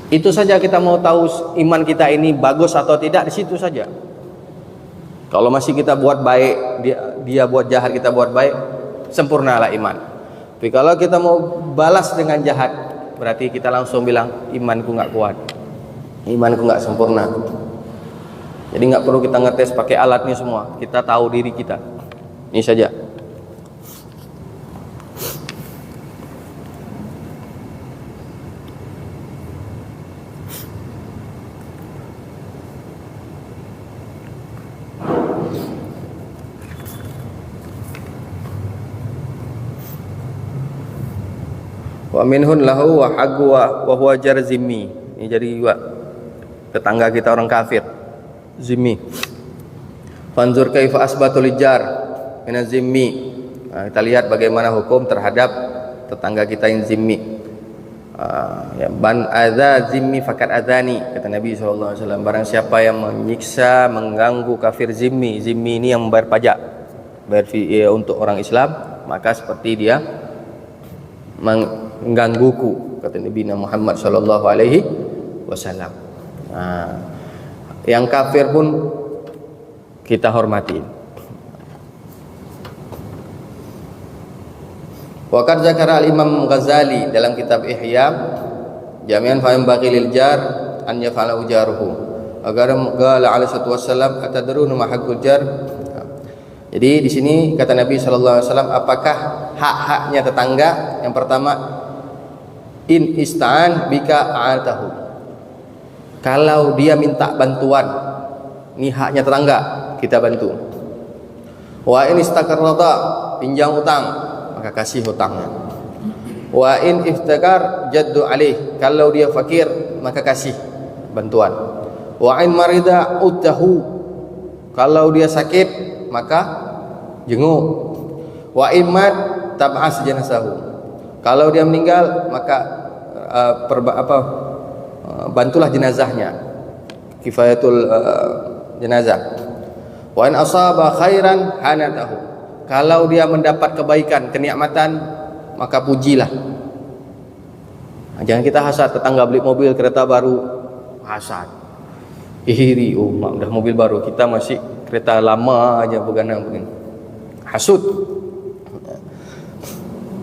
Itu saja kita mau tahu iman kita ini bagus atau tidak, di situ saja. Kalau masih kita buat baik, dia buat jahat, kita buat baik, sempurnalah iman. Tapi kalau kita mau balas dengan jahat, berarti kita langsung bilang imanku nggak kuat, imanku nggak sempurna. Jadi nggak perlu kita ngetes pakai alat ini semua, kita tahu diri kita. Ini saja. Wa minhun lahu wa haqqu wa huwa jar zimmi. Ini jadi juga tetangga kita orang kafir, zimmi. Fanzur kaifa asbatul jar min zimmi. Kita lihat bagaimana hukum terhadap tetangga kita yang zimmi. Ban adza zimmi faqad adzani, kata Nabi sallallahu alaihi wasallam, barang siapa yang menyiksa, mengganggu kafir zimmi. Zimmi ini yang membayar pajak, bayar untuk orang Islam, maka seperti dia menggangguku, kata Nabi Muhammad sallallahu alaihi wasallam. Yang kafir pun kita hormati. Waqad zakara al-Imam Ghazali dalam kitab Ihya, jami'an fa'im baqi lil jar an yaf'ala ujaruhu. Agar qala alaihi wasallam atadrunu ma haqqul jar. Jadi di sini kata Nabi sallallahu alaihi wasallam, apakah hak-haknya tetangga? Yang pertama, in ista'an bika a'atahu. Kalau dia minta bantuan, ini haknya tetangga, kita bantu. Wa in istaqarrada, pinjam utang, maka kasih hutangnya. Wa in iftakar jaddu alaih, kalau dia fakir maka kasih bantuan. Wa in marida uddahu, kalau dia sakit maka jenguk. Wa in mat tab'as janazahu, kalau dia meninggal maka bantulah jenazahnya, kifayatul jenazah. Wa in asaba khairan hanatahu, kalau dia mendapat kebaikan, kenikmatan, maka pujilah. Jangan kita hasad tetangga beli mobil kereta baru, hasad, iri, oh mak udah mobil baru, kita masih kereta lama aja begadang begini, hasud.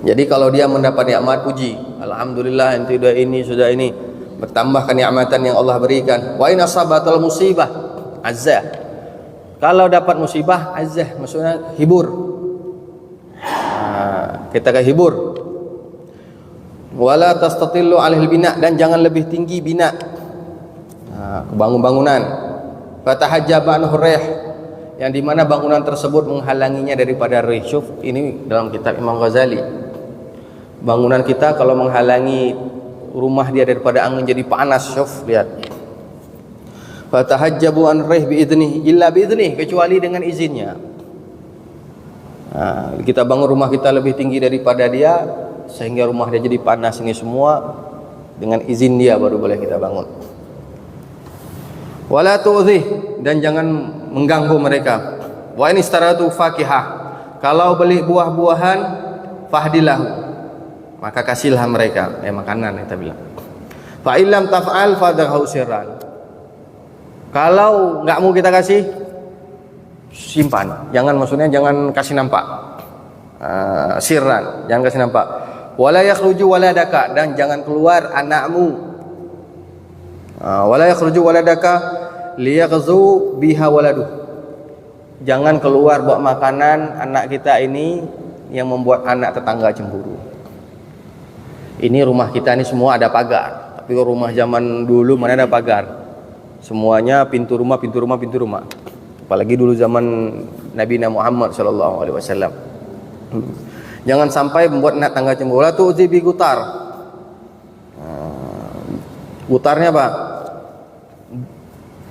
Jadi kalau dia mendapat nikmat, puji, alhamdulillah ente sudah ini, bertambah kenikmatan yang Allah berikan. Wa in asabatal musibah azzah, kalau dapat musibah, azzah maksudnya hibur. Kita ke hibur. Wala tastatillu alil bina, dan jangan lebih tinggi bina, bangunan. Fatahajjaba anhu rih, yang dimana bangunan tersebut menghalanginya daripada rih. Syuf, ini dalam kitab Imam Ghazali. Bangunan kita kalau menghalangi rumah dia daripada angin jadi panas, syuf, lihat. Fatahajjabu an rih biidnih illa biidnih, kecuali dengan izinnya. Kita bangun rumah kita lebih tinggi daripada dia sehingga rumah dia jadi panas, ini semua dengan izin dia baru boleh kita bangun. Wala tu'dhih, dan jangan mengganggu mereka. Wa in istaratu fakihah, kalau beli buah-buahan, fahdilahu, maka kasihlah mereka makanan, kita bilang. Fa illam taf'al fadhahu sirran, kalau nggak mau kita kasih, simpan. Jangan, maksudnya jangan kasih nampak. Sirran, jangan kasih nampak. Wala yakhruju waladaka, dan jangan keluar anakmu. Wala yakhruju waladaka liyaghzu biha waladuh, jangan keluar bawa makanan anak kita ini yang membuat anak tetangga cemburu. Ini rumah kita ini semua ada pagar, tapi rumah zaman dulu mana ada pagar? Semuanya pintu rumah. Apalagi dulu zaman Nabi Muhammad SAW. Jangan sampai membuat anak tangga cemburu. La tu'zi bi gutar. Gutarnya apa?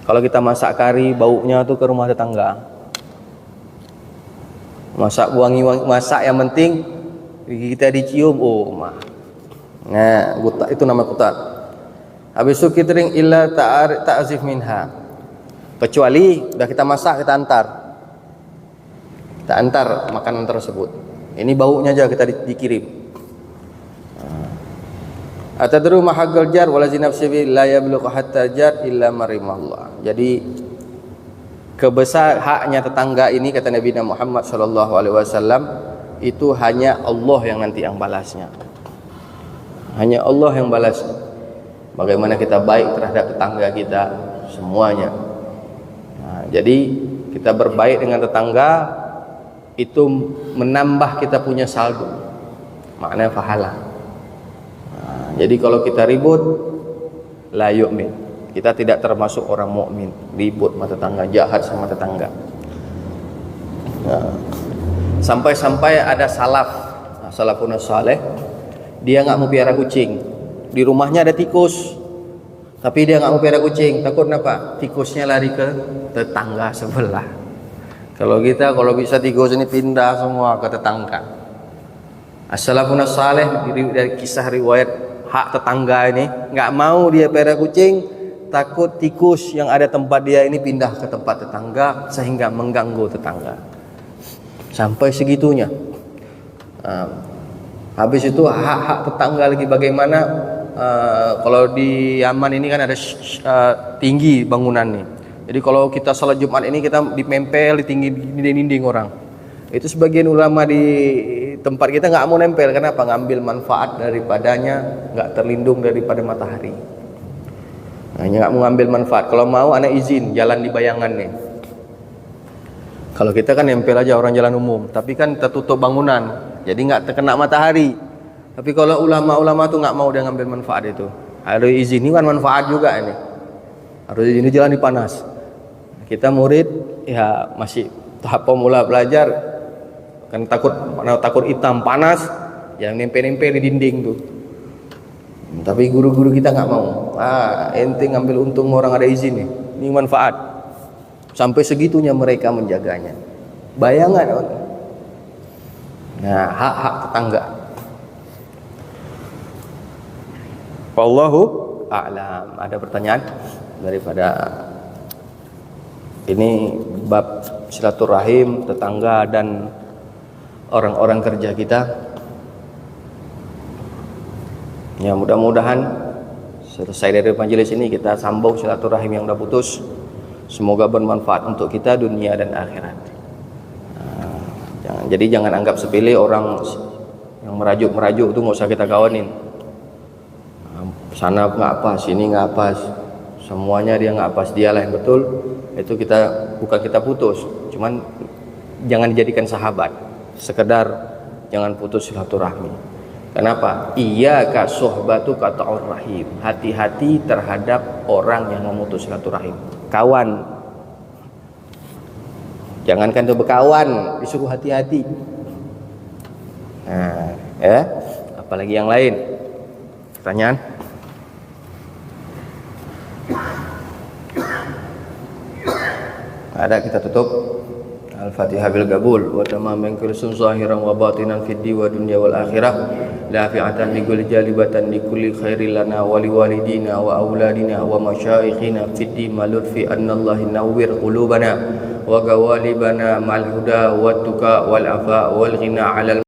Kalau kita masak kari, baunya tuh ke rumah tetangga. Wangi masak, yang penting kita dicium, oh mah. Nah, gutar itu nama gutar. Habis itu kitring illa ta'azif minha, kecuali udah kita masak, kita antar makanan tersebut, ini baunya aja kita dikirim. Atadru mahaggal jar wala zinafsi la yablughu hatta jar illa marimahullah. Jadi kebesar haknya tetangga ini, kata Nabi Muhammad SAW, itu hanya Allah yang nanti yang balasnya, hanya Allah yang balasnya. Bagaimana kita baik terhadap tetangga kita semuanya. Jadi kita berbaik dengan tetangga itu menambah kita punya saldo, maknanya pahala. Jadi kalau kita ribut, la yu'min, kita tidak termasuk orang mukmin. Ribut sama tetangga, jahat sama tetangga. Sampai-sampai ada salafun saleh, dia nggak mau piara kucing. Di rumahnya ada tikus, tapi dia nggak mau piara kucing. Takut kenapa? Tikusnya lari ke tetangga sebelah. Kalau bisa tikus ini pindah semua ke tetangga. As-salafun saleh, dari kisah riwayat hak tetangga ini, nggak mau dia piara kucing, takut tikus yang ada tempat dia ini pindah ke tempat tetangga sehingga mengganggu tetangga. Sampai segitunya. Habis itu hak-hak tetangga lagi bagaimana? Kalau di Yaman ini kan ada tinggi bangunan nih. Jadi kalau kita salat Jumat ini kita ditempel di tinggi dinding orang. Itu sebagian ulama di tempat kita nggak mau nempel. Kenapa? Ngambil manfaat daripadanya, nggak terlindung daripada matahari. Hanya nggak mau ngambil manfaat. Kalau mau anak izin jalan di bayangan nih. Kalau kita kan nempel aja orang jalan umum, tapi kan tertutup bangunan, jadi nggak terkena matahari. Tapi kalau ulama-ulama tuh nggak mau dia ngambil manfaat itu. Harus izin, ini kan manfaat juga ini. Harus izin jalan di panas. Kita murid ya masih tahap pemula belajar, kan takut hitam panas, yang nempel-nempel di dinding tuh. Tapi guru-guru kita nggak mau. Ente ngambil untung orang ada izin nih, ini manfaat. Sampai segitunya mereka menjaganya. Bayangan. Nah, hak-hak tetangga. Wallahu a'lam. Ada pertanyaan daripada ini bab silaturahim tetangga dan orang-orang kerja kita? Ya, mudah-mudahan selesai dari majelis ini kita sambung silaturahim yang udah putus. Semoga bermanfaat untuk kita dunia dan akhirat. Jangan anggap sepele orang yang merajuk-merajuk itu nggak usah kita kawanin. Sana nggak pas, sini nggak pas, semuanya dia nggak pas, dialah yang betul. Itu bukan kita putus, cuman jangan dijadikan sahabat. Sekedar jangan putus silaturahmi. Kenapa? Iyyaka suhbatu qata'ur rahim. Hati-hati terhadap orang yang memutus silaturahim. Kawan. Jangankan itu berkawan, disuruh hati-hati. Nah, ya. Apalagi yang lain? Pertanyaan? Ada, kita tutup. Al-Fatihah bil qabul wa tamaman kulsun zahiran wa batinan fid di wa dunya wal akhirah lafi'atan li kulli jalibatan li kulli khairin lana wa li walidina wa auladina wa masyayikhina fid di malutfi annallahi nawwir qulubana wa gawalibana mal huda wat tuqa wal afa wal ghina 'alal